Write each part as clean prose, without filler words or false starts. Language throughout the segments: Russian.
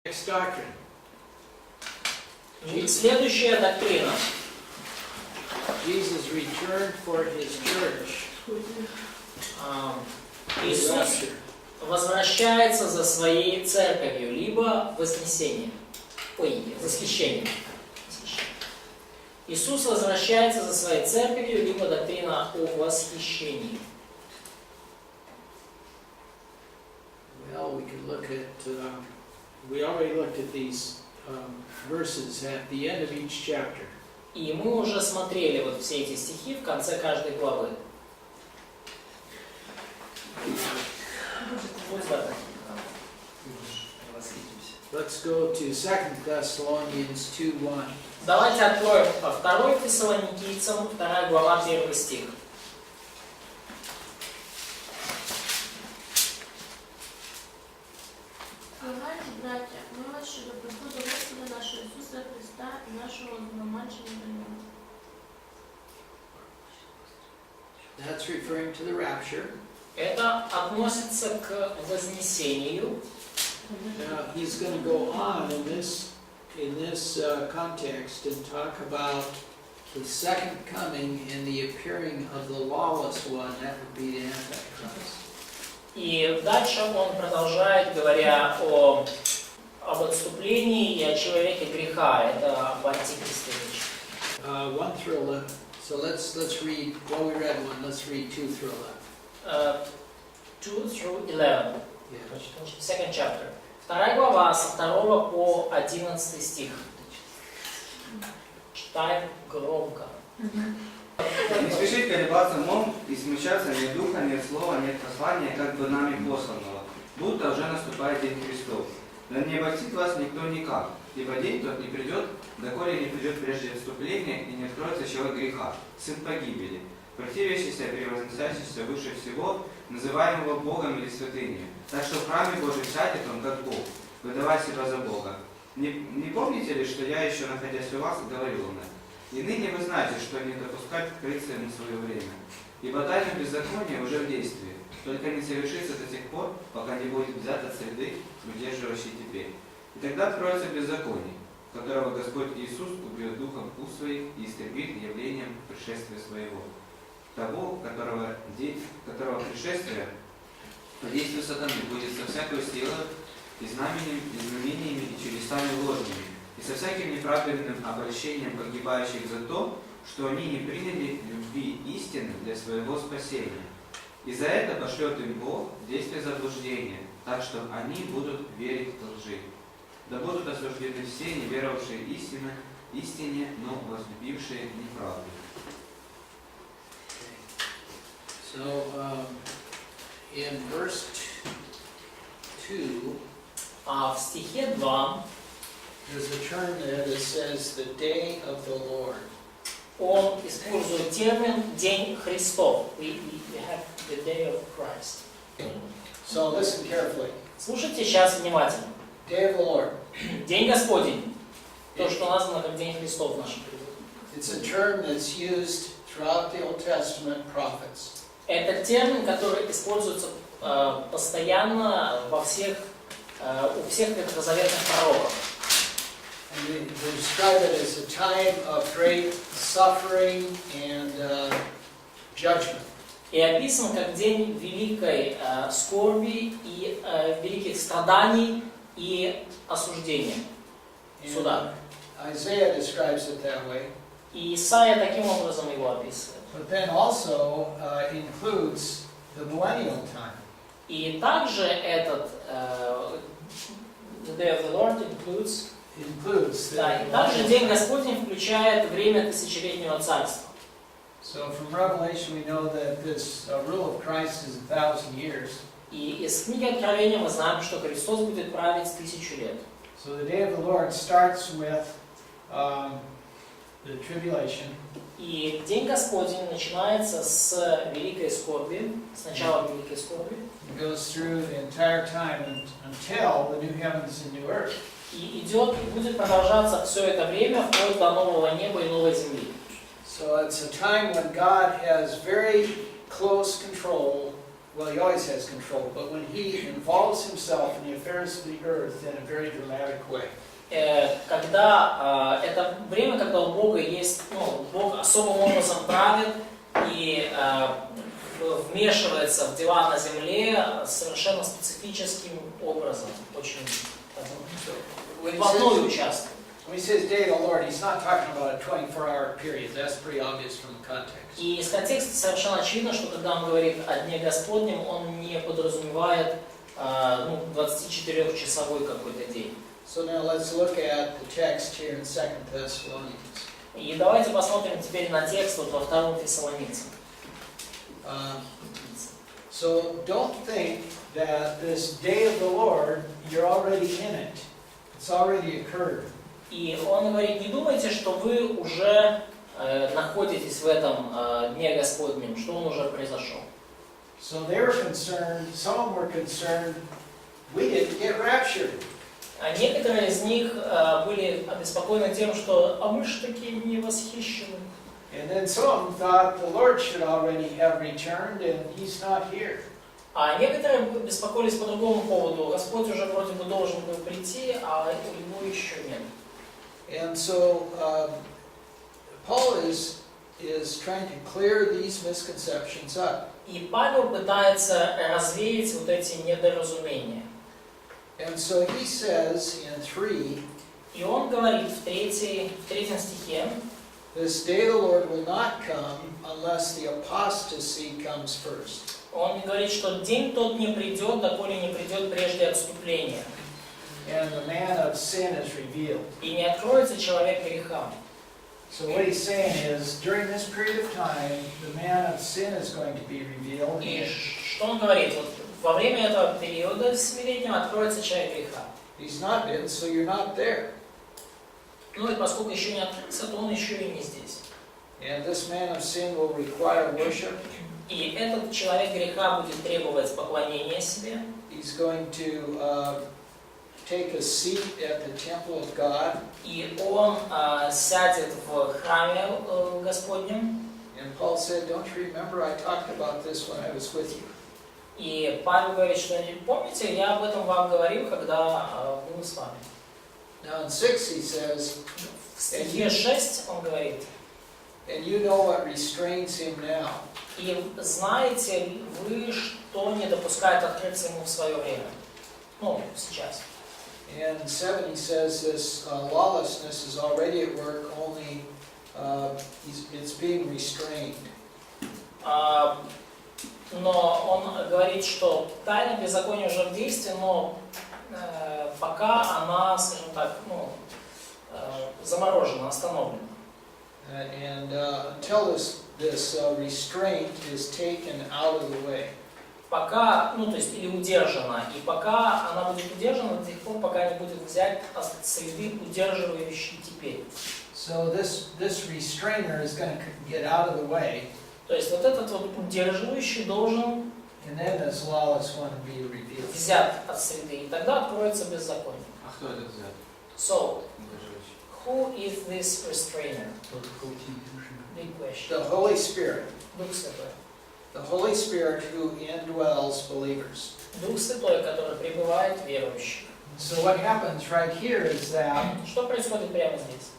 Next doctrine. Следующая доктрина. Jesus returned for his church. Иисус возвращается за своей церковью, либо вознесением. Восхищением. Иисус возвращается за своей церковью, либо доктрина о восхищении. Well, we could look at, we already looked at these verses at the end of each chapter. И мы уже смотрели вот все эти стихи в конце каждой главы. Let's go to 2 Thessalonians 2:1. Давайте откроем 2 Фессалоникийцам, 2 глава, 1 стих. Благодать, братья, мы вас щодо приходу Господа нашего Иисуса Христа и нашего зломачения до Него. That's referring to the rapture. Это относится к вознесению. Now he's going to go on in this context and talk about the second coming and the appearing of the lawless one. That would be the Antichrist. И дальше он продолжает, говоря об отступлении и о человеке греха. Это об антихристе. 1 through 11. So let's read. Well, we read 1. Let's read 2 through 11. 2 through 11. Yeah. Second chapter. 2 глава, со 2 по 11 стих. Читаем громко. Не спешить колебаться умом и смущаться ни духа, ни слова, ни послания, как бы нами посланного, будто уже наступает день Христов. Да не обольстит вас никто никак, ибо день тот не придет, доколе не придет прежде отступления и не откроется человек греха, сын погибели, противящийся и превозносящийся выше всего, называемого Богом или святыней. Так что в храме Божий сядет он как Бог, выдавая себя за Бога. Не помните ли, что я еще, находясь у вас, говорил вам это? И ныне вы знаете, что не допускать открыться ему свое время. Ибо тайна беззакония уже в действии, только не совершится до тех пор, пока не будет взят от среды, удерживающей теперь. И тогда откроется беззаконие, которого Господь Иисус убьет духом уст своих и истребит явлением пришествия своего. Того, которого пришествия по действию сатаны будет со всякой силой и знамениями и чудесами ложными, и со всяким неправедным обольщением погибающих за то, что они не приняли любви истины для своего спасения. И за это пошлет им Бог действие заблуждения, так что они будут верить лжи. Да будут осуждены все, не веровавшие истине, но возлюбившие неправду. So, in verse 2, А в стихе 2 there's a term there that says the day of the Lord. он использует термин «День Христов». We have the day of Christ. So listen carefully. Слушайте сейчас внимательно. Day of the Lord. День Господень. То, что названо как День Христов в нашем переводе. It's a term that's used throughout the Old Testament prophets. Это термин, который используется постоянно у всех ветхозаветных пророков. And they describe it as a time of great suffering and judgment. И описан как день великой скорби и великих страданий и осуждения, суда. Isaiah describes it that way. И Исаия таким образом его описывает. But then also includes the millennial time. И также этот the Day of the Lord includes да, и также День Господень включает время тысячелетнего царства. So from Revelation we know that this rule of Christ is 1,000 years. И из книги Откровения мы знаем, что Христос будет править 1000 лет. So the day of the Lord starts with the tribulation. И День Господень начинается с великой скорби, с начала великой скорби. It goes through the entire time until the new heavens and new earth. И идет и будет продолжаться все это время вплоть до нового неба и новой земли. So it's a time when God has very close control well, he always has control, but when he involves himself in the affairs of the earth in a very dramatic way. Когда это время, когда у Бога есть, Бог особым образом правит и вмешивается в дела на земле совершенно специфическим образом, очень вплотную участвует. When he says day of the Lord, he's not talking about a 24-hour period. That's pretty obvious from the context. И из контекста совершенно очевидно, что когда он говорит о Дне Господнем, он не подразумевает 24-часовой какой-то день. So now let's look at the text here in 2 Thessalonians. И давайте посмотрим теперь на текст вот во 2 Фессалоницам. So don't think that this day of the Lord, you're already in it. It's already occurred. И он говорит, не думайте, что вы уже находитесь в этом Дне Господнем, что он уже произошел. So they were concerned, some were concerned, we didn't get raptured. А некоторые из них были обеспокоены тем, что мы же такие не восхищены. And then some thought the Lord should already have returned and he's not here. А некоторые беспокоились по другому поводу. Господь уже вроде бы должен был прийти, а его еще нет. And so Paul is trying to clear these misconceptions up. И Павел пытается развеять вот эти недоразумения. And so he says in 3, И он говорит в третьем стихе, this day of the Lord will not come unless the apostasy comes first. он говорит, что день тот не придет, доколе не придет прежде отступления. And the man of sin is revealed. И не откроется человек греха. So what he's saying is, during this period of time, the man of sin is going to be revealed. И что он говорит? Вот во время этого периода 7-летнего откроется человек греха. He's not been, so you're not there. Ну и поскольку еще не открылся, то он еще и не здесь. And this man of sin will require worship. И этот человек греха будет требовать поклонения себе. He's going to take a seat at the temple of God. И он сядет в храме Господнем. And Paul said, don't you remember I talked about this when I was with you? И Павел говорит, что помните, я об этом вам говорил, когда был с вами. Now in 6 he says, В стихе 6 он говорит, and you know what restrains him now. и знаете ли вы, что не допускает открыться ему в свое время? Ну, сейчас. And 7 he says this lawlessness is already at work, only it's being restrained. Но он говорит, что тайна беззакония уже в действии, но пока она, скажем так, заморожена, остановлена. And until this restraint is taken out of the way. Пока, то есть или удержана, и пока она будет удержана до тех пор, пока не будет взять среды удерживающей теперь. So this restrainer is going to get out of the way. То есть вот этот вот удерживающий должен And then this lawless one will be revealed. взят от среды, и тогда откроется беззаконие. А кто это взял? So, who is this restrainer? Big question. The Holy Spirit. Дух Святой. The Holy Spirit who indwells believers. Дух Святой, который пребывает в верующих. So what happens right here is that Что происходит прямо здесь?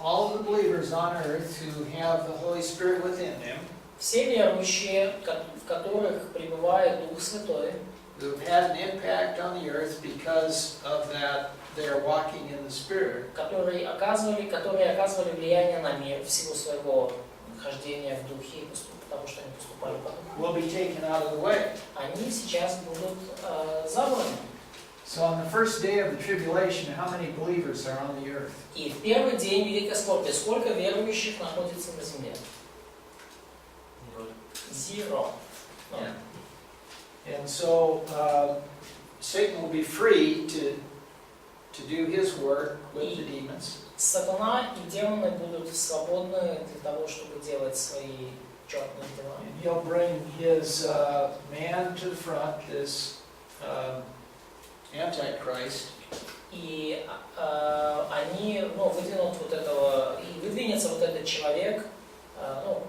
all of the believers on earth who have the Holy Spirit within them, Все верующие, в которых пребывает Дух Святой, who have had an impact on the earth because of that, they're walking in the Spirit, которые оказывали влияние на мир в силу своего хождения в Духе, потому что они поступали по Духу, will be taken out of the way. они сейчас будут забраны. So on the first day of the tribulation, how many believers are on the earth? И в первый день Великой Скорби сколько верующих находится на земле? Zero. Yeah. And so Satan will be free to do his work with the demons. Сатана и демоны будут свободны для того, чтобы делать свои черные дела. And he'll bring his man to the front, this Antichrist. И они выдвинут вот этого, и выдвинется вот этот человек,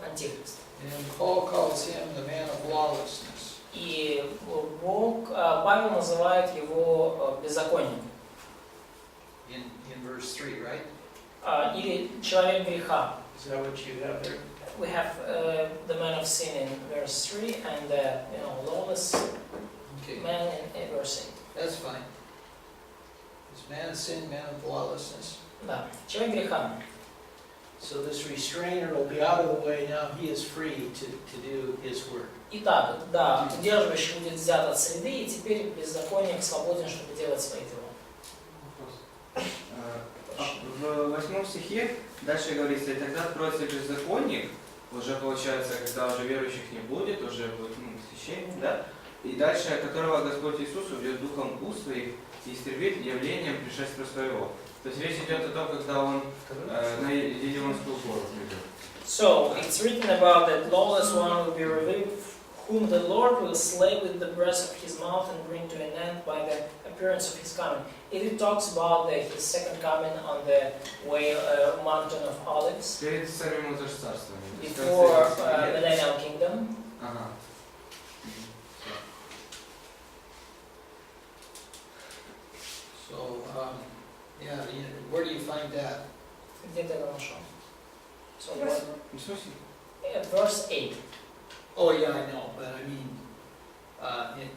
антихрист. And Paul calls him the man of lawlessness. И Павел называет его беззаконником. In verse 3, right? Или человек греха. Is that what you have there? We have the man of sin in verse 3 and the lawless Okay, man in verse 8. that's fine. Is man of sin, man of lawlessness? Да, человек греха. So this restrainer will be out of the way now. He is free to do his work. Итак, да, удерживающий будет взят от среды, и теперь беззаконник свободен, чтобы делать свои дела. В 8 стихе дальше говорится, и тогда откроется беззаконник, уже получается, когда уже верующих не будет, уже будет священник, да? И дальше, которого Господь Иисус убьет духом уст своих и истребит явлением пришествия своего. То есть речь идет о том, когда он на Елеонскую гору придет. So, it's written about that lawless one will be revealed, whom the Lord will slay with the breath of his mouth and bring to an end by the appearance of his coming. It talks about his second coming on the way, mountain of Olives, Перед самим уже царствованием. before millennial kingdom. Ага. So, yeah, where do you find that? Где ты это нашел? So, В смысле? verse 8. Oh, yeah, I know, but I mean,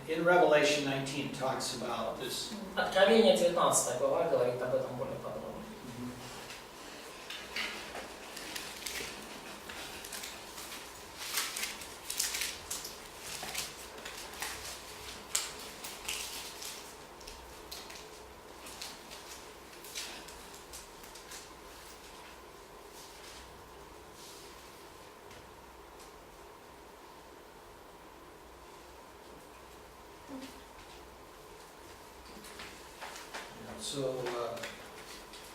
in Revelation 19 it talks about this. Откровение 19 глава говорит об этом более подробно. So,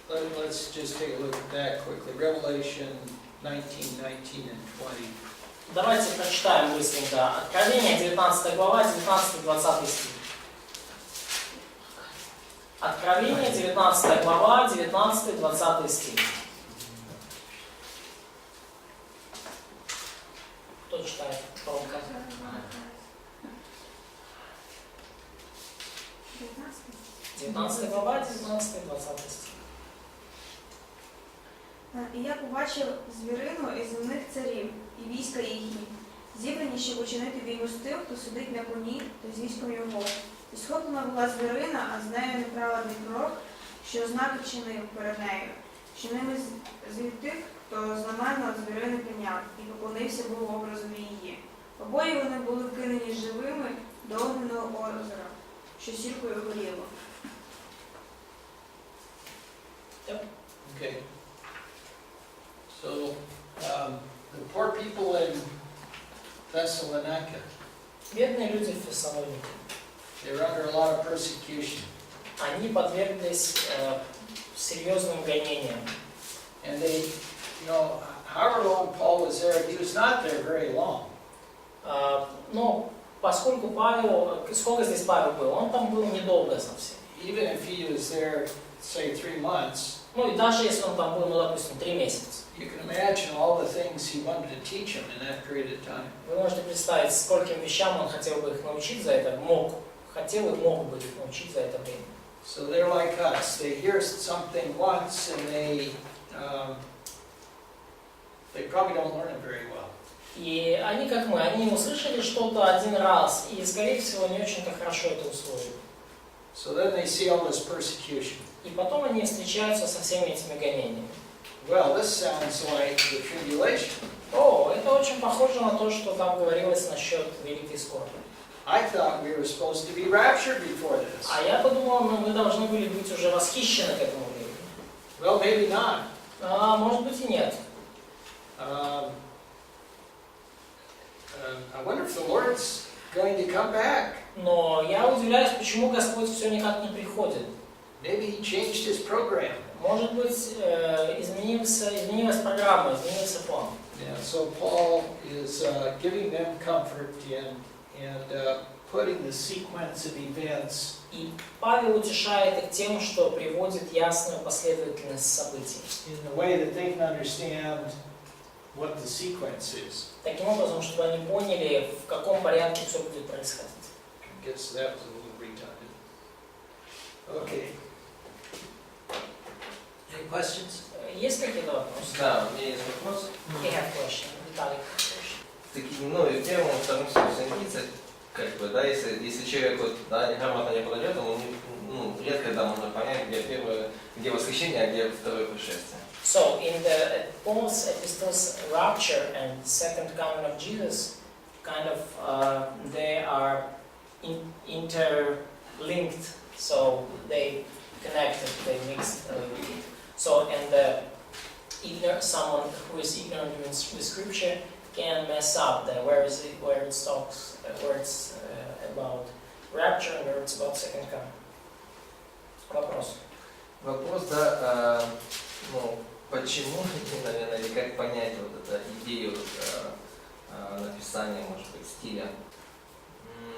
let's just take a look at that quickly. Revelation 19, 19 and 20. Давайте прочитаем быстренько. Откровение 19 глава, 19-20 стих. Откровение 19 глава, 19-20 стих. Кто читает? Громко. 19 глава, 19-20 стих. І я побачив звірину із земних царів і війська їхні, зібрані, щоб учинити війну з тим, хто сидить на коні та з військом його. І схоплена була звірина, а з нею неправедний пророк, що ознаки чинив перед нею, що ними звів тих, хто знаменно від звірини прийняв, і поклонився був образом її. Обоє вони були вкинені живими до огненого озера, що сіркою горіло. Okay. So, the poor people in Thessalonica, Бедные люди в Фессалонике. they were under a lot of persecution. Они подверглись серьезным гонениям. And they, however long Paul was there, he was not there very long. Но поскольку Павел, сколько здесь Павел был, он там был недолго совсем. Even if he was there, say, 3 months, Ну и даже если он там был, допустим, 3 месяца. you can imagine all the things he wanted to teach them in that period of time. Вы можете представить, скольким вещам он хотел бы их научить за это, хотел и мог бы их научить за это время. So they're like us. They hear something once and they probably don't learn it very well. И они, как мы, они услышали что-то один раз и, скорее всего, не очень-то хорошо это усвоили. So then they see all this persecution. И потом они встречаются со всеми этими гонениями. Well, this sounds like the tribulation. О, это очень похоже на то, что там говорилось насчет великой скорби. I thought we were supposed to be raptured before this. А я подумал, мы должны были быть уже восхищены к этому времени. Well, maybe not. Может быть и нет. I wonder if the Lord's going to come back. Но я удивляюсь, почему Господь все никак не приходит. Maybe He changed His program. Может быть, изменилась программа, изменился план. Yeah, so Paul is giving them comfort and putting the sequence of events И Павел утешает их тем, что приводит ясную последовательность событий. in the way that they can understand what the sequence is. Таким образом, чтобы они поняли, в каком порядке все будет происходить. I guess that was a little redundant. Okay. Any questions? Есть какие-то вопросы? Да, у меня есть вопрос. I have question. Виталий. Такие, ну, и в первом, втором смысле написать, как бы, да, если человек вот, да, неграмотно не подойдет, ему редко да, можно понять, где первое, где восхищение, а где второе пришествие. So, in the Paul's epistles, rapture and second coming of Jesus, kind of, they are interlinked, so they connected, they mixed a little bit. So, and someone who is ignorant with Scripture can mess up there. Where it talks, where it's about rapture and where it's about second coming. Вопрос. Вопрос, да, ну, почему, наверное, или как понять вот эту идею написания, может быть, стиля?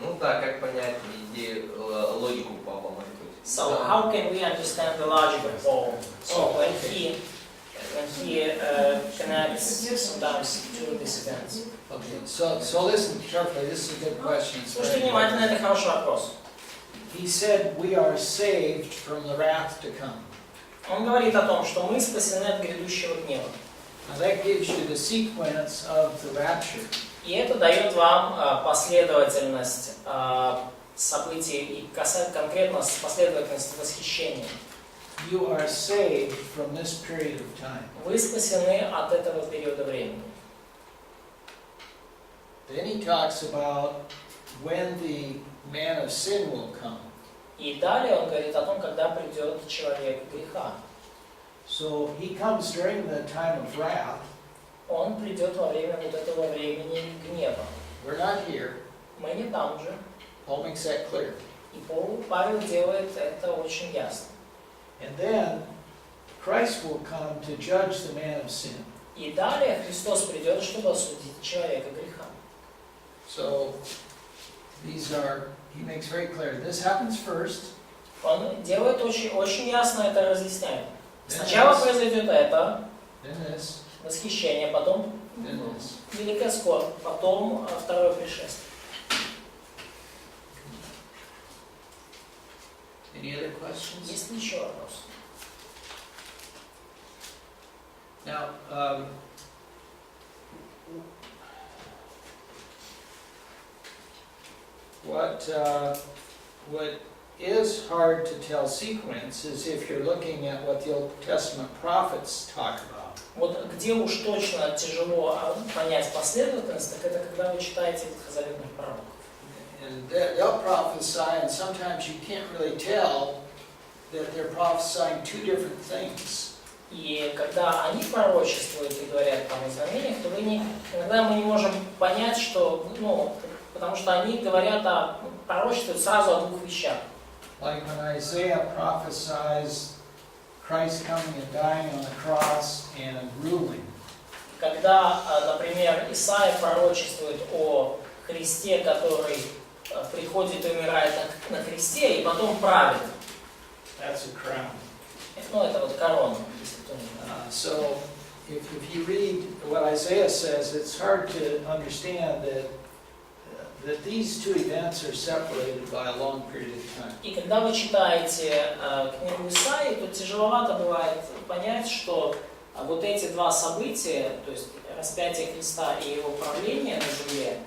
Ну да, как понять идею, логику Павла, может быть. So how can we understand the logic of Paul? So when he connects sometimes to these events. Okay, so listen carefully, this is a good question. It's Слушайте very внимательно, important. это хороший вопрос. He said we are saved from the wrath to come. Он говорит о том, что мы спасены от грядущего гнева. Now that gives you the sequence of the rapture. И это дает вам последовательность событий и касается конкретно последовательность восхищения. You are saved from this period of time. Вы спасены от этого периода времени. Then he talks about when the man of sin will come. И далее он говорит о том, когда придет человек греха. So he comes during the time of wrath. Он придет во время вот этого времени гнева. We're not here. Мы не там же. Paul makes that clear. И Павел делает это очень ясно. And then Christ will come to judge the man of sin. И далее Христос придет, чтобы осудить человека греха. So these are, he makes very clear, this happens first. Он делает очень ясно это разъясняет. Сначала произойдет это, Then this, восхищение, потом then this. великая скорбь, потом второе пришествие. Any other questions? Есть ли еще вопрос? Now, what is hard to tell sequence is if you're looking at what the Old Testament prophets talk about. Вот где уж точно тяжело понять последовательность, так это когда вы читаете ветхозаветных пророков. And they'll prophesy, and sometimes you can't really tell that they're prophesying two different things. И когда они пророчествуют и говорят там о знамениях, то иногда мы не можем понять, что, потому что они говорят пророчествуют сразу о двух вещах. Like when Isaiah prophesies Christ coming and dying on the cross and ruling. Когда, например, Исаия пророчествует о Христе, который приходит и умирает на кресте, и потом правит. That's a crown. Это вот корона. So, if you read what Isaiah says, it's hard to understand that these two events are separated by a long period of time. И когда вы читаете книгу Исаии, то тяжеловато бывает понять, что вот эти два события, то есть распятие Христа и его правление на земле,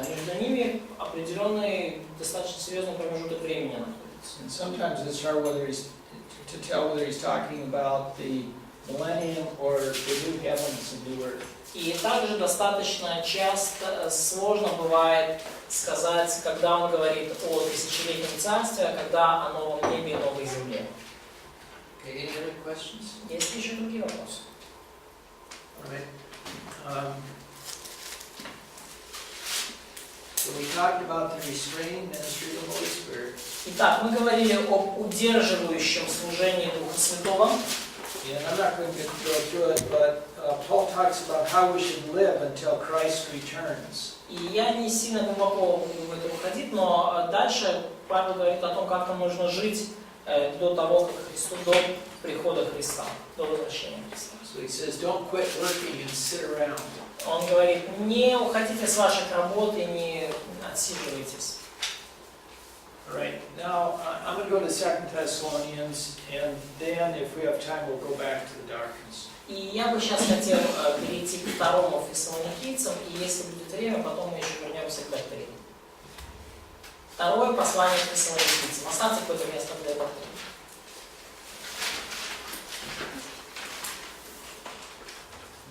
между ними определенный достаточно серьезный промежуток времени находится. And sometimes it's hard to tell whether he's talking about the millennium or the new heavens and new earth. И также достаточно часто сложно бывает сказать, когда он говорит о тысячелетнем царстве, а когда о новом небе и новой земле. Okay, any other questions? Есть ли еще другие вопросы? All right. So we talked about the restraining ministry of the Holy Spirit. Итак, мы говорили об удерживающем служении Духа Святого. And I'm not going to go through it, but Paul talks about how we should live until Christ returns. И я не сильно глубоко буду в это уходить, но дальше Павел говорит о том, как нам нужно жить до того, как до прихода Христа, до возвращения Христа. So he says, don't quit working and sit around. Он говорит, не уходите с ваших работ и не отсиживайтесь. All right, now I'm going to go to 2 Thessalonians, and then if we have time, we'll go back to the darkness. И я бы сейчас хотел перейти к второму Фессалоникийцам, и если будет время, потом мы еще вернемся к доктрине. Второе послание к Фессалоникийцам. Оставьте какое-то место для доктрины.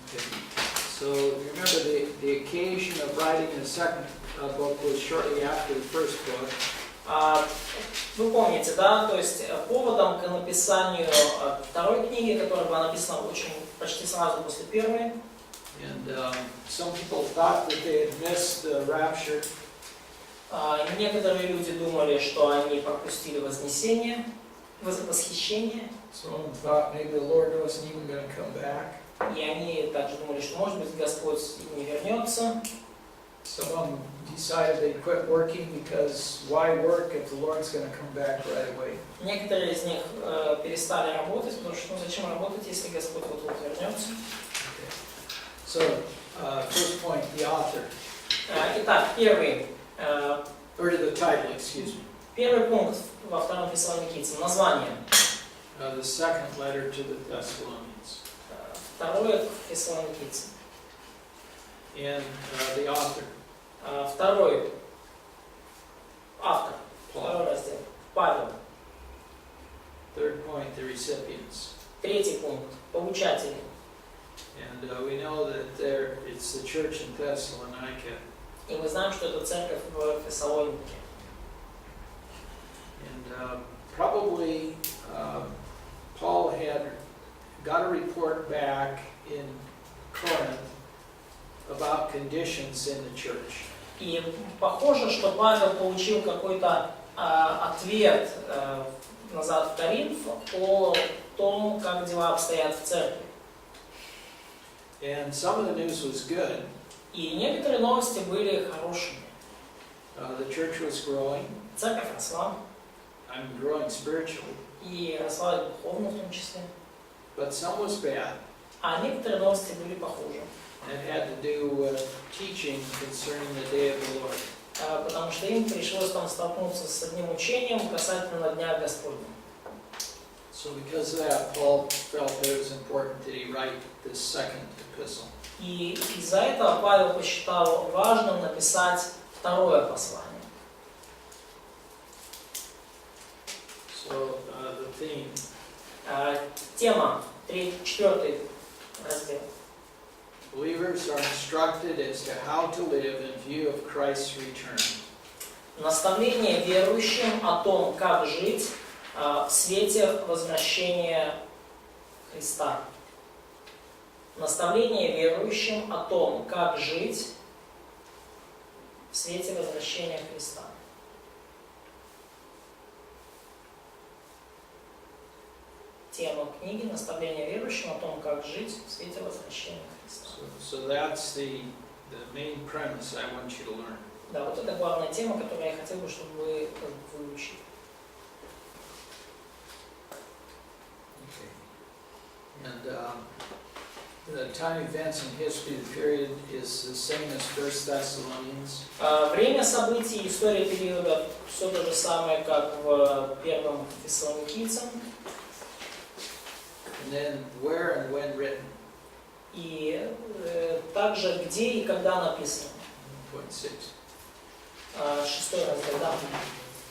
Okay. So remember, the occasion of writing the second book was shortly after the first book. Вы помните, да, то есть поводом к написанию второй книги, которая была написана почти сразу после первой. And some people thought that they had missed the rapture. Некоторые люди думали, что они пропустили вознесение, восхищение. Some thought maybe the Lord wasn't even going to come back. И они также думали, что, может быть, Господь не вернется. Some of them decided they'd quit working because why work if the Lord's going to come back right away? Некоторые из них перестали работать, потому что зачем работать, если Господь вот-вот вернется. Okay. So, first point, the author, Итак, or the title, excuse me. первый пункт во втором Фессалоникийцам. Название. The second letter to the Thessalonians. Второе к Фессалоникийцам. And the author, Второй автор. Paul. Второй раздел. Павел. Third point, the recipients. Третий пункт. Получатели. And we know that it's the church in Thessalonica. И мы знаем, что это церковь в Фессалонике. And probably Paul had got a report back in Corinth about conditions in the church. И похоже, что Павел получил какой-то ответ назад в Коринф о том, как дела обстоят в церкви. And some of the news was good. И некоторые новости были хорошими. The church was growing. Церковь росла, I'm growing spiritually. и росла и духовно в том числе. But some was bad. А некоторые новости были похуже. And it had to do with teaching concerning the day of the Lord. Потому что им пришлось там столкнуться с одним учением касательно Дня Господня. So because of that, Paul felt that it was important that he write this second epistle. И из-за этого Павел посчитал важным написать второе послание. So the theme, Тема, 4 раздел. believers are instructed as to how to live in view of Christ's return. Наставление верующим о том, как жить в свете возвращения Христа. Наставление верующим о том, как жить в свете возвращения Христа. Тема книги «Наставление верующим о том, как жить в свете возвращения Христа». So that's the main premise I want you to learn. Да, вот это главная тема, которую я хотел бы, чтобы вы выучили. Okay. And the time, events, and history of the period is the same as 1 Thessalonians. Время событий, история периода все то же самое, как в первом Фессалоникийцам. And then where and when written. И также где и когда написано. 1.6. 6 раздел, да.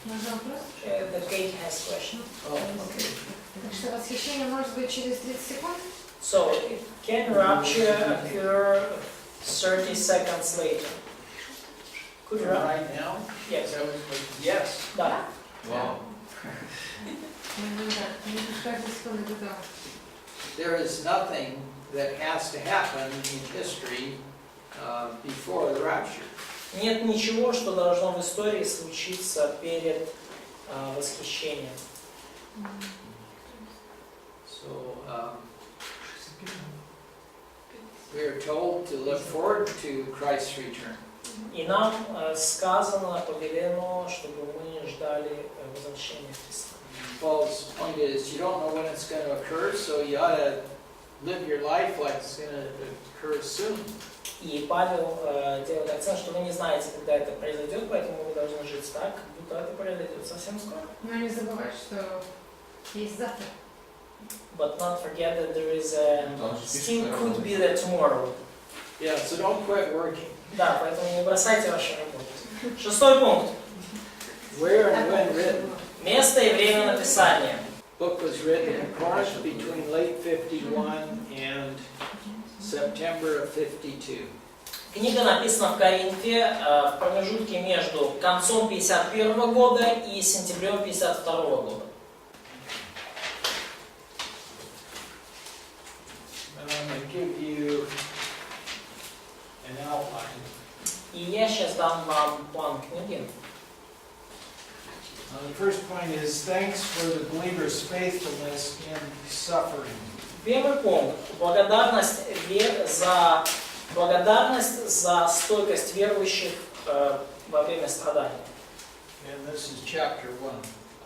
Можно вопрос? The Kate has question. Oh, okay. Так что восхищение может быть через 30 секунд? So, can rapture occur 30 seconds later? Could rapture? Right now? Yes. Yes. Да. Вау. There is nothing that has to happen in history before the rapture. Нет ничего, что должно в истории случиться перед восхищением. So we are told to look forward to Christ's return. И нам сказано, повелено, чтобы мы ждали возвращения Христа. Paul's point is you don't know when it's going to occur, so you ought to live your life like it's going to occur soon. И Павел делает акцент, что вы не знаете, когда это произойдет, поэтому вы должны жить так, как будто это произойдет совсем скоро. Но не забывать, что есть завтра. But not forget that there is a still could be that tomorrow. Yeah, so don't quit working. Да, поэтому не бросайте вашу работу. 6 пункт. Where and when written? Место и время написания. Book was written in Corinth between late 51 and September of 52. Книга написана в Коринфе в промежутке между концом 51 года и сентябрем 52 года. And I'm going to give you an outline. И я сейчас дам вам план книги. The first point is thanks for the believer's faithfulness in suffering. Первый пункт. Благодарность за стойкость верующих во время страданий. And this is chapter 1.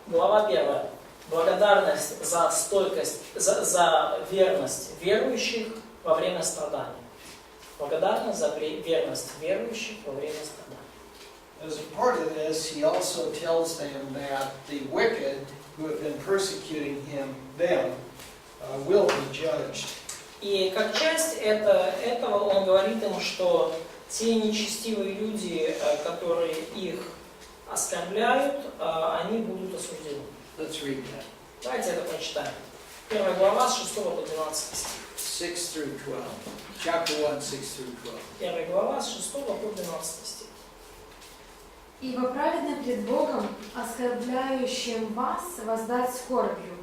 Глава 1. Благодарность за стойкость, за верность верующих во время страданий. Благодарность за верность верующих во время страданий. As a part of this, he also tells them that the wicked who have been persecuting them will be judged. И как часть этого он говорит им, что те нечестивые люди, которые их оскорбляют, они будут осуждены. Let's read that. Давайте это прочитаем. 1 глава с 6 по 12 стих. 6 through 12. Chapter 1, 6 through 12. 1 глава с 6 по 12 стих. Ибо праведно пред Богом, оскорбляющим вас, воздать скорбью,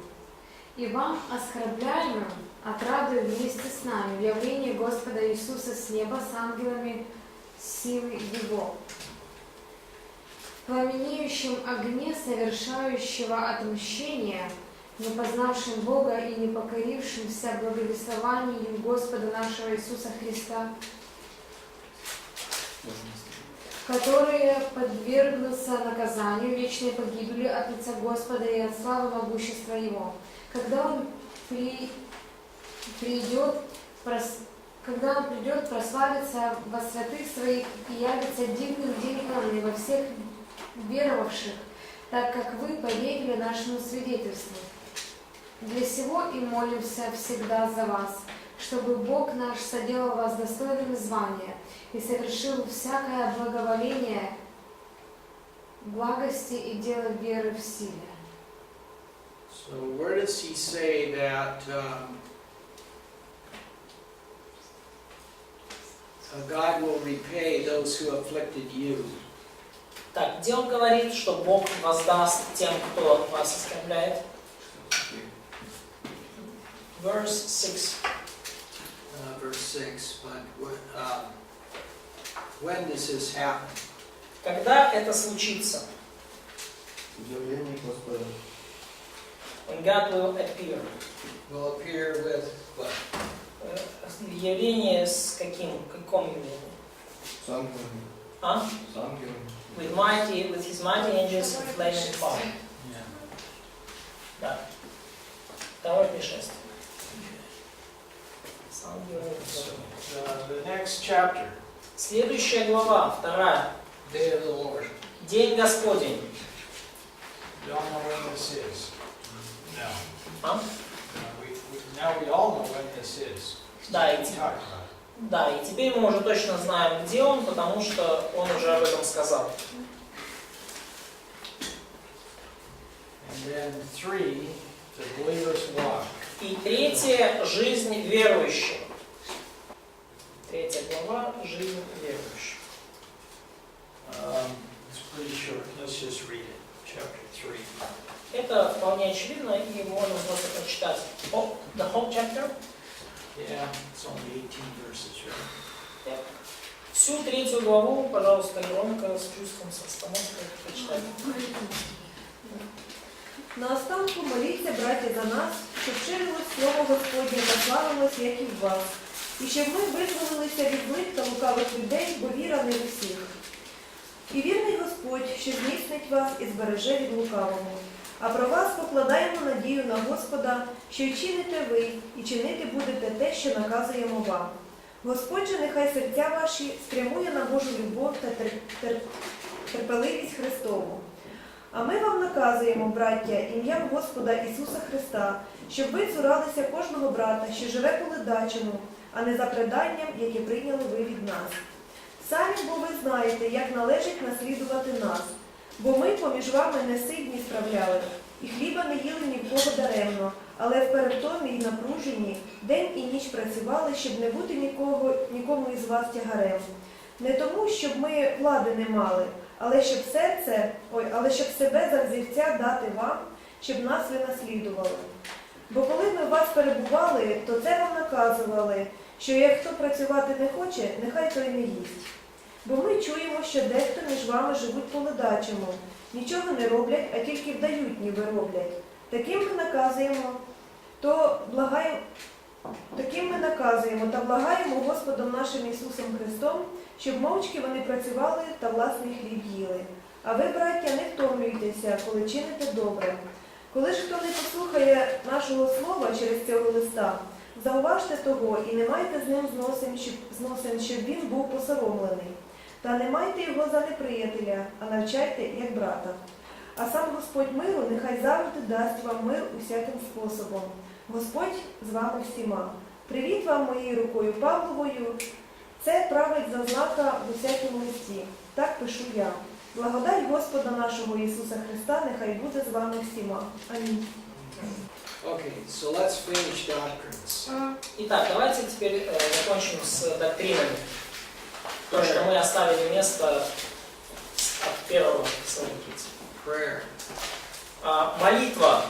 и вам, оскорбляемым, отрадую вместе с нами в явлении Господа Иисуса с неба с ангелами силы Его. В пламенеющем огне совершающего отмщения, не познавшим Бога и не покорившимся благовествованию Господа нашего Иисуса Христа, которые подвергнутся наказанию вечной погибели от лица Господа и от славы могущества Его. Когда Он придет прославиться во святых Своих и явится дивным день во всех веровавших, так как вы поверили нашему свидетельству. Для сего и молимся всегда за вас, чтобы Бог наш соделал вас достойным звания и совершил всякое благоволение, благости и дело веры в силе. So where does he say that God will repay those who afflicted you? Так, где он говорит, что Бог воздаст тем, кто вас оскорбляет? Verse 6. Verse 6, but when does this happen? Когда это случится? Явление Господа. When God will appear. Will appear with what? Явление с каком явлением? С ангелами. А? С ангелами. With his mighty angels in flaming fire. Yeah. Да. Второе пришествие. С ангелами. The next chapter, Следующая глава, 2. Day of the Lord. День Господень. You all know when this is? No. А? Now we all know when this is. Да, We talked about it. Да, и теперь мы уже точно знаем, где он, потому что он уже об этом сказал. And then 3, the believer's walk. И третье, жизнь верующего. 3 глава, жизнь верующего. It's pretty short. Let's just read it. Chapter 3. Это вполне очевидно, и можно просто прочитать. The whole chapter? Yeah, it's only 18 verses, right? Всю 3 главу, пожалуйста, громко, с чувством, с остановкой прочитайте. Наостанку моліться, браття, за нас, щоб ширилось Слово Господнє та славилось, як і в вас, і щоб ми визволилися від злих та лукавих людей, бо віра не в усіх. І вірний Господь, що зміцнить вас і збереже від лукавого. А про вас покладаємо надію на Господа, що й чините ви, і чинити будете те, що наказуємо вам. Господь же нехай серця ваші спрямує на Божу любов та терпеливість Христову. А ми вам наказуємо, браття, ім'ям Господа Ісуса Христа, щоб ви цуралися кожного брата, що живе по ледачому, а не за преданням, яке прийняли ви від нас. Самі, бо ви знаєте, як належить наслідувати нас, бо ми поміж вами не сильні справляли, і хліба не їли ні в кого даремно, але в перевтомі й напруженні день і ніч працювали, щоб не бути нікому із вас тягарем. Не тому, щоб ми влади не мали, але щоб себе за взірця дати вам, щоб нас ви наслідували. Бо коли ми у вас перебували, то це вам наказували, що як хто працювати не хоче, нехай той не їсть. Бо ми чуємо, що дехто між вами живуть по ледачому, нічого не роблять, а тільки вдають, ніби роблять. Таким ми наказуємо та благаємо Господом нашим Ісусом Христом, щоб мовчки вони працювали та власний хліб їли. А ви, браття, не втомлюйтеся, коли чините добре. Коли ж хто не послухає нашого слова через цього листа, зауважте того і не майте з ним зносин, щоб він був посоромлений. Та не майте його за неприятеля, а навчайте, як брата. А сам Господь миру нехай завжди дасть вам мир усяким способом. Господь з вами всіма. Привіт вам моєю рукою Павловою. Це править за знака в усякому листі. Так пишу я. Благодать Господа нашого Ісуса Христа нехай буде з вами всіма. Амінь. Okay, so let's finish doctrines. Итак, давайте теперь закончим с доктринами. То, что мы оставили место от первого Фессалоникийцев. Prayer. Молитва.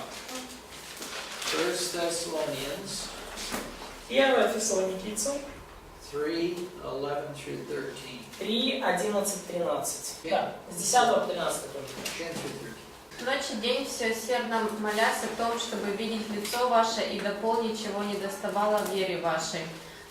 1 Thessalonians 1 Фессалоникийцам 3:11-13. 3, 11, 13. Да, с 10 по 13 только. 10 through 13. Ночь и день все усердно молясь о том, чтобы видеть лицо ваше и дополнить, чего не доставало в вере вашей.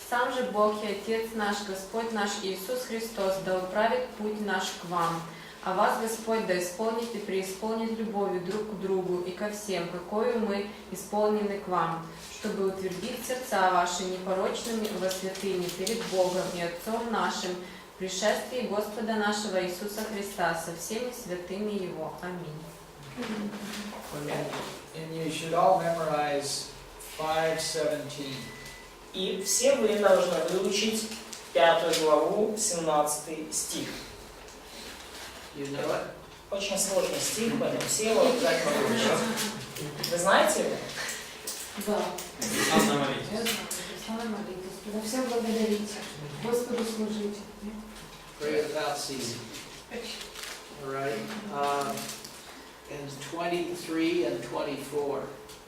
Сам же Бог и Отец наш, Господь наш Иисус Христос, да управит путь наш к вам. А вас, Господь, да исполнит и преисполнит любовью друг к другу и ко всем, какою мы исполнены к вам, чтобы утвердить сердца ваши непорочными во святыне перед Богом и Отцом нашим, в пришествии Господа нашего Иисуса Христа со всеми святыми Его. Аминь. And you should all memorize 5:17. И все вы должны выучить 5 главу, 17 стих. You know it? Очень сложный стих, поэтому все его обязательно выучат. Вы знаете его? Да. Анна, молитесь. Я знаю. Слава молитесь. За все благодарите. Господу служите. Pray without ceasing. All right. And 23 and 24.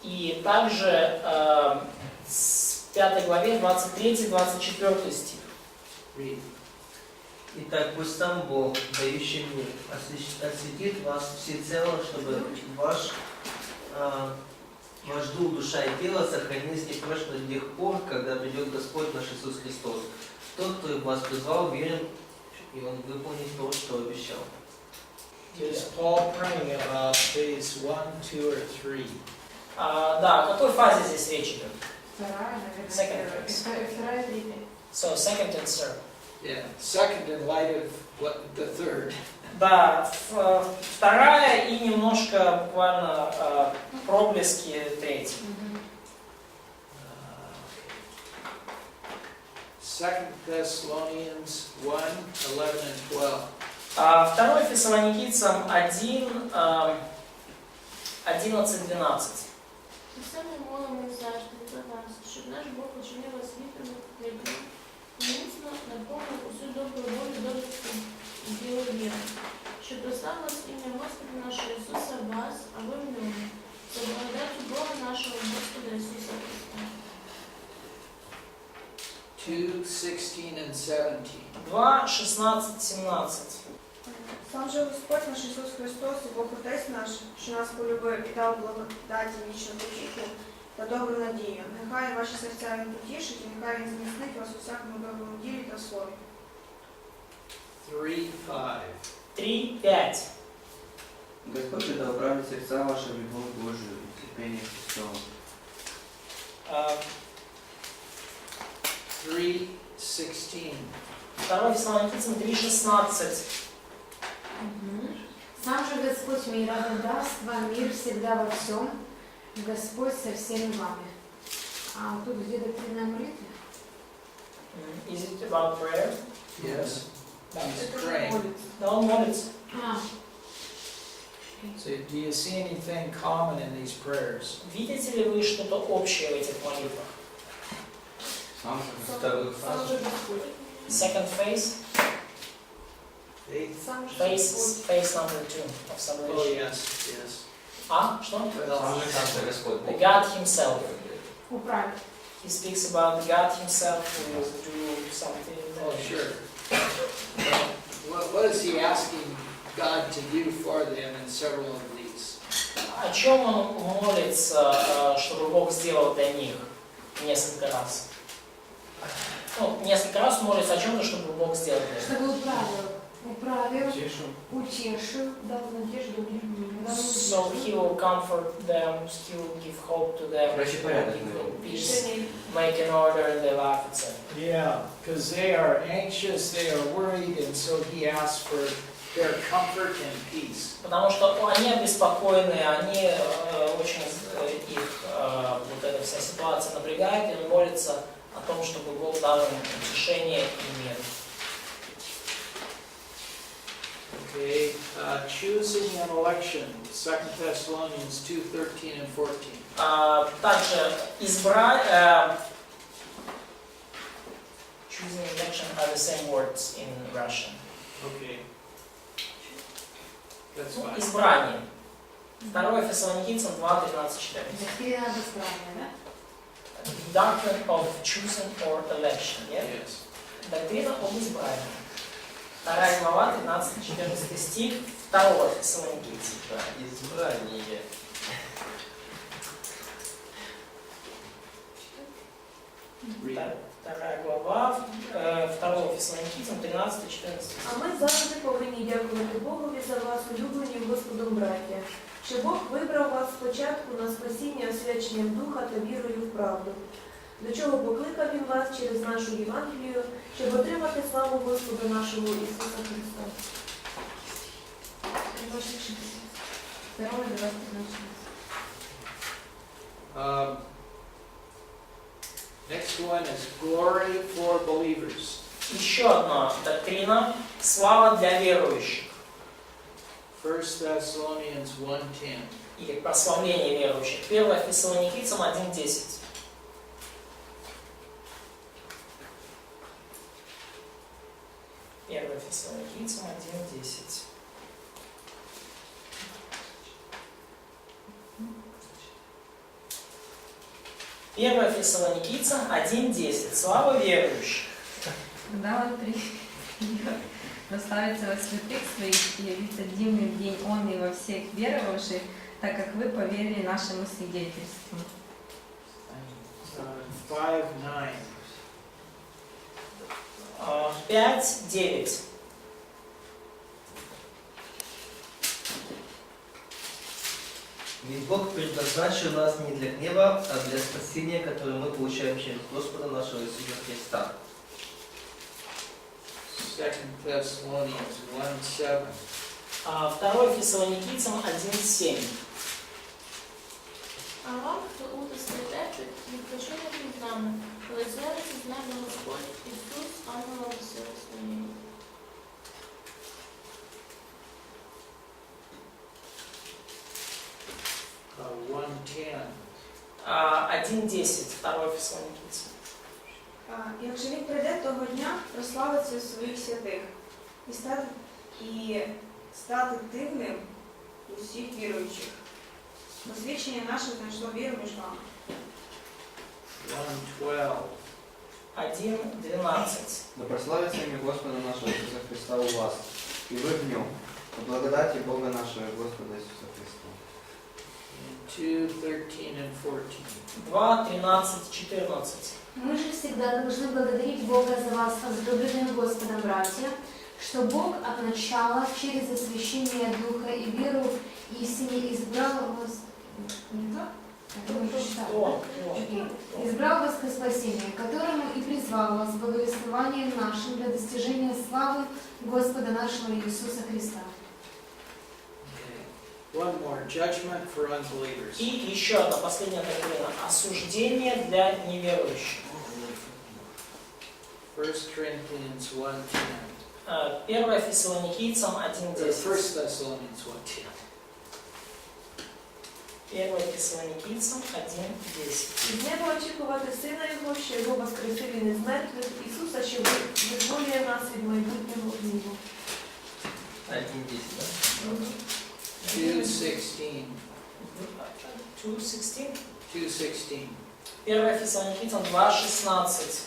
И также с 5 главе 23-24 стих. Read. Итак, пусть сам Бог, дающий мир, осветит вас всецело, чтобы ваш дух, душа и тело сохранились непорочно до тех пор, когда придет Господь наш Иисус Христос. Тот, кто вас призвал, верен, и Он выполнит то, что обещал. Is Paul praying about phase 1, 2, or 3? Да, о какой фазе здесь речь идет? Вторая, Second наверное. phase. Вторая, третья. So, second and third. Yeah. Second in light of what the third. Да, вторая и немножко буквально проблески третьей. 2 Thessalonians 1, 11 and 12. 2 Фессалоникийцам 1, 11, 12. І саме молимо завжди за вас, щоб наш Бог учинив вас вітром, хлібом, і міцно наповнив усю добру волю до всіх, і діло віри, щоб прославилось ім'я Господа нашого Ісуса в вас, а ви в ньому, за благодаттю Бога нашого Господа Ісуса Христа. 2, 16 and 17. 2, 16, 17. Сам же Господь наш Ісус Христос і Бог Отець наш, що нас полюбив і дав благодаті вічну потіху та добру надію. Нехай ваші серця Він потішить, і нехай Він зміцнить вас у всякому доброму ділі та слові. 3, 5. 3, 5. Господь да управит сердца ваши в любовь 3:16. 2 Фессалоникийцам 3:16. Сам же Господь мира даст вам мир всегда во всем, Господь со всеми вами. А тут где доктрина молитвы? Is it about prayer? Yes. Да. He's praying. Да, он молится. So do you see anything common in these prayers? Видите ли вы что-то общее в этих молитвах? Второй Сам же Господь. Second phase? Faith? Сам же Phase number 2 of Oh, salvation. yes, yes. А? Что? Well, Сам Господь. The God Himself. Управить. He speaks about God Himself who will do something. oh, sure. What is he asking God to do for them in several of these? О чем он молится, чтобы Бог сделал для них несколько раз? Ну, несколько раз молится о чем-то, чтобы Бог сделал для них. Чтобы управил, утешил, дал надежду, So He will comfort them, He will give hope to them, Короче, порядок give навел. them peace, make an order in their life, etc. Yeah, because they are anxious, they are worried, and so he asks for their comfort and peace. Потому что они обеспокоены, они очень их вот эта вся ситуация напрягает, и он молится о том, чтобы Бог дал им утешение и мир. Okay, choosing an election, 2 Thessalonians 2:13 and 14. Также choosing election are the same words in Russian. Okay. That's Ну, fine. избрание. 2 Фессалоникийцам 2:13-14. Доктрина об избрании, да? Doctrine of choosing or election. Yeah? Yes. Доктрина об избрании. 2 глава, 13-14 стих, 2 Фессалоникийцам. Да, избрание. Read. 2 глава, 2 Фессалоникийцам, 13-14. А ми завжди повинні дякувати Богові за вас, улюблені Господом браття, що Бог вибрав вас спочатку на спасіння освяченням Духа та вірою в правду, до чого покликав Він вас через нашу Євангелію, щоб отримати славу Господа нашого Ісуса Христа. Второе, 20, Next one is glory for believers. Еще одна доктрина – слава для верующих. 1 Thessalonians 1:10. Или прославление верующих. 1 Фессалоникийцам 1:10. Первое Фессалоникийцам 1:10. Первое Фессалоникийцам 1:10. Слава верующих. Когда он придет, прославится во святых своих и явится дивный день он и во всех веровавших, так как вы поверили нашему свидетельству. 5:9. 5:9. Ведь Бог предназначил нас не для гнева, а для спасения, которое мы получаем через Господа нашего Иисуса Христа. 2 Thessalonians 1:7. 2 Фессалоникийцам 1:7. А вам, хто утиски терпить, відпочинок від нами, коли з'явиться з неба Господь Ісус, ангелом сили своєї. Uh, 1:10. 1:10. 2 Фессалоникийцам. Якщо він прийде того дня, прославиться у своїх святих і стати дивним у всіх віруючих. Посвідчення наше знайшло віру між вами. 1:12. 1:12. Да прославится имя Господа нашего Иисуса Христа у вас, и вы в нем, по благодати Бога нашего Господа Иисуса Христа. 2:13 and 14. 2:13-14. Мы же всегда должны благодарить Бога за вас, возлюбленные Господом братья, что Бог от начала через освящение Духа и веру истине избрал вас. Не так? Это мы прочитали. Он. избрал вас к спасению, которому и призвал вас благовествованием нашим для достижения славы Господа нашего Иисуса Христа. Okay. One more, judgment for unbelievers. И еще одна последняя доктрина. Осуждение для неверующих. 1 Corinthians 1:10. 1 Фессалоникийцам Or 1:10. 1 Thessalonians 1:10. 1 Фессалоникийцам 1:10. Від нього очікувати Сина Його, що Його воскресив він із мертвих, Ісуса, що визволює нас від майбутнього гніву. 1:10, да? 2:16. 2:16. 2:16. 1 Фессалоникийцам 2:16.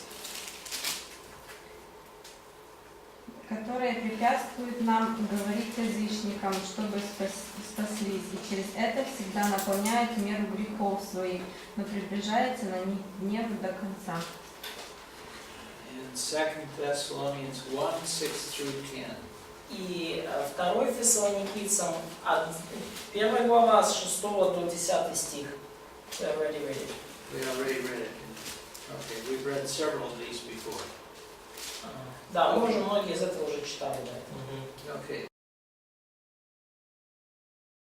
которые препятствуют нам говорить язычникам, чтобы спаслись, и через это всегда наполняют меру грехов своих, но приближается на них гнев до конца. And 2 Thessalonians 1:6-10. И 2 Фессалоникийцам 1 глава с 6 до 10 стих. We already read it. We already read it. Okay, we've read several of these before. Да, мы уже многие из этого уже читали, да. Okay.